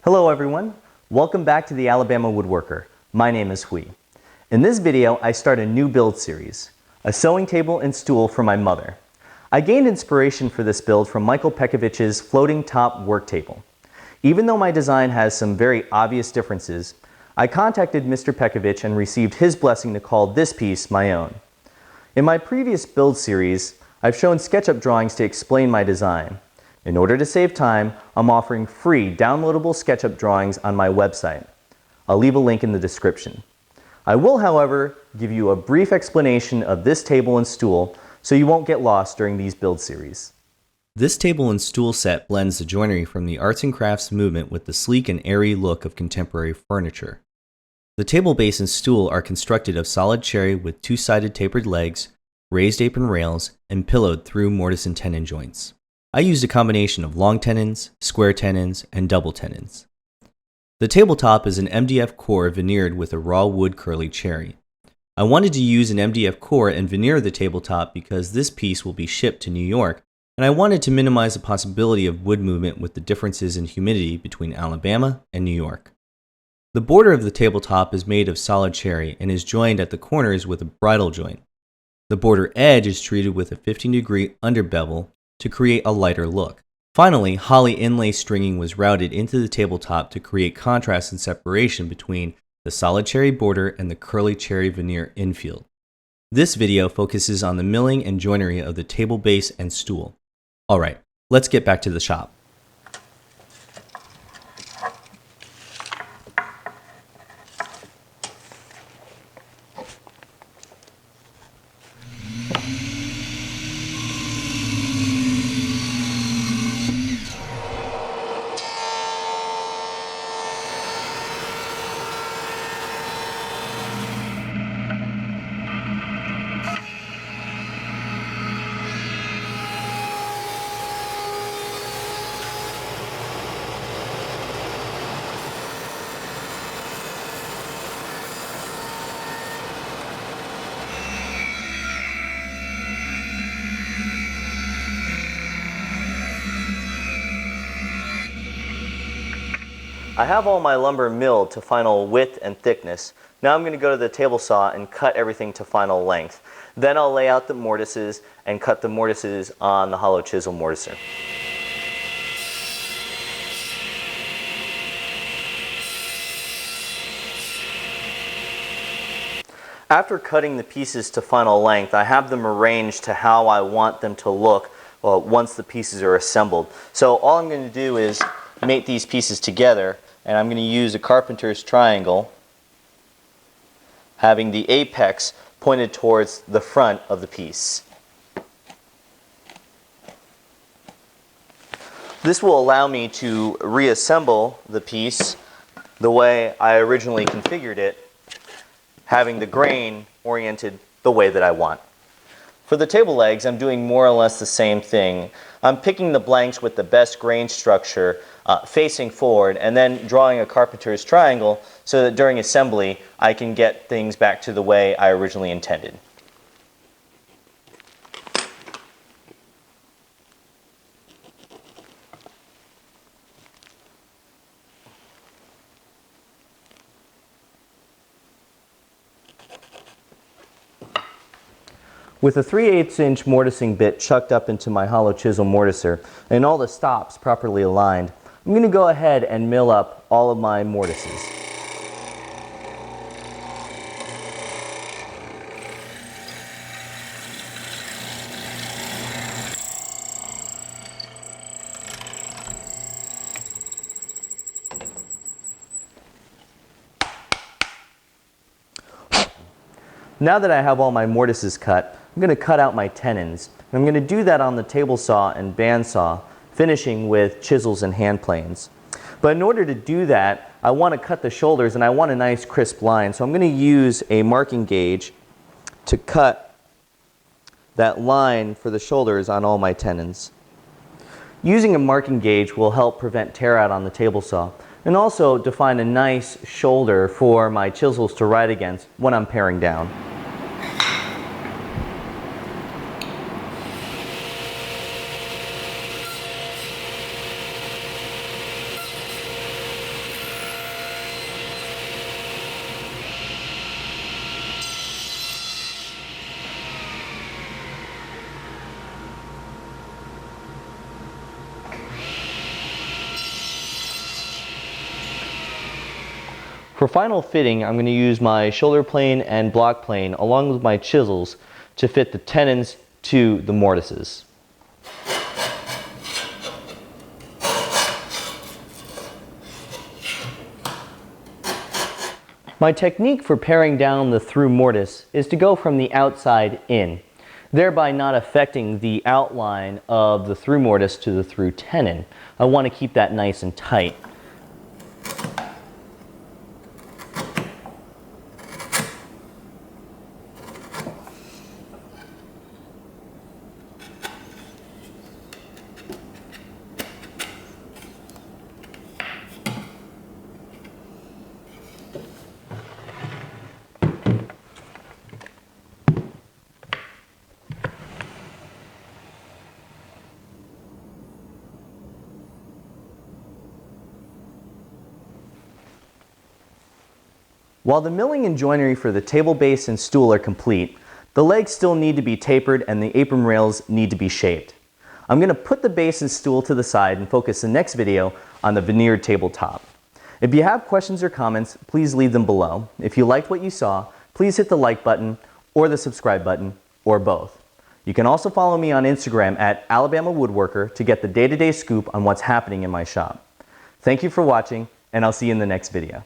Hello everyone, welcome back to the Alabama Woodworker. My name is Hui. In this video I start a new build series, a sewing table and stool for my mother. I gained inspiration for this build from Michael Pekovich's floating top work table. Even though my design has some very obvious differences, I contacted Mr. Pekovich and received his blessing to call this piece my own. In my previous build series, I've shown SketchUp drawings to explain my design. In order to save time, I'm offering free downloadable SketchUp drawings on my website. I'll leave a link in the description. I will, however, give you a brief explanation of this table and stool so you won't get lost during these build series. This table and stool set blends the joinery from the arts and crafts movement with the sleek and airy look of contemporary furniture. The table base and stool are constructed of solid cherry with two-sided tapered legs, raised apron rails, and pillowed through mortise and tenon joints. I used a combination of long tenons, square tenons, and double tenons. The tabletop is an MDF core veneered with a raw wood curly cherry. I wanted to use an MDF core and veneer the tabletop because this piece will be shipped to New York, and I wanted to minimize the possibility of wood movement with the differences in humidity between Alabama and New York. The border of the tabletop is made of solid cherry and is joined at the corners with a bridle joint. The border edge is treated with a 15-degree under bevel to create a lighter look. Finally, holly inlay stringing was routed into the tabletop to create contrast and separation between the solid cherry border and the curly cherry veneer infield. This video focuses on the milling and joinery of the table base and stool. Alright, let's get back to the shop. I have all my lumber milled to final width and thickness. Now I'm going to go to the table saw and cut everything to final length. Then I'll lay out the mortises and cut the mortises on the hollow chisel mortiser. After cutting the pieces to final length, I have them arranged to how I want them to look once the pieces are assembled. So all I'm going to do is mate these pieces together, and I'm going to use a carpenter's triangle, having the apex pointed towards the front of the piece. This will allow me to reassemble the piece the way I originally configured it, having the grain oriented the way that I want. For the table legs, I'm doing more or less the same thing. I'm picking the blanks with the best grain structure facing forward and then drawing a carpenter's triangle so that during assembly I can get things back to the way I originally intended. With a 3/8 inch mortising bit chucked up into my hollow chisel mortiser and all the stops properly aligned, I'm going to go ahead and mill up all of my mortises. Now that I have all my mortises cut, I'm going to cut out my tenons. I'm going to do that on the table saw and bandsaw, finishing with chisels and hand planes. But in order to do that, I want to cut the shoulders and I want a nice crisp line. So I'm going to use a marking gauge to cut that line for the shoulders on all my tenons. Using a marking gauge will help prevent tear out on the table saw and also define a nice shoulder for my chisels to ride against when I'm paring down. For final fitting, I'm going to use my shoulder plane and block plane along with my chisels to fit the tenons to the mortises. My technique for paring down the through mortise is to go from the outside in, thereby not affecting the outline of the through mortise to the through tenon. I want to keep that nice and tight. While the milling and joinery for the table base and stool are complete, the legs still need to be tapered and the apron rails need to be shaped. I'm going to put the base and stool to the side and focus the next video on the veneered tabletop. If you have questions or comments, please leave them below. If you liked what you saw, please hit the like button or the subscribe button, or both. You can also follow me on Instagram at Alabama Woodworker to get the day-to-day scoop on what's happening in my shop. Thank you for watching, and I'll see you in the next video.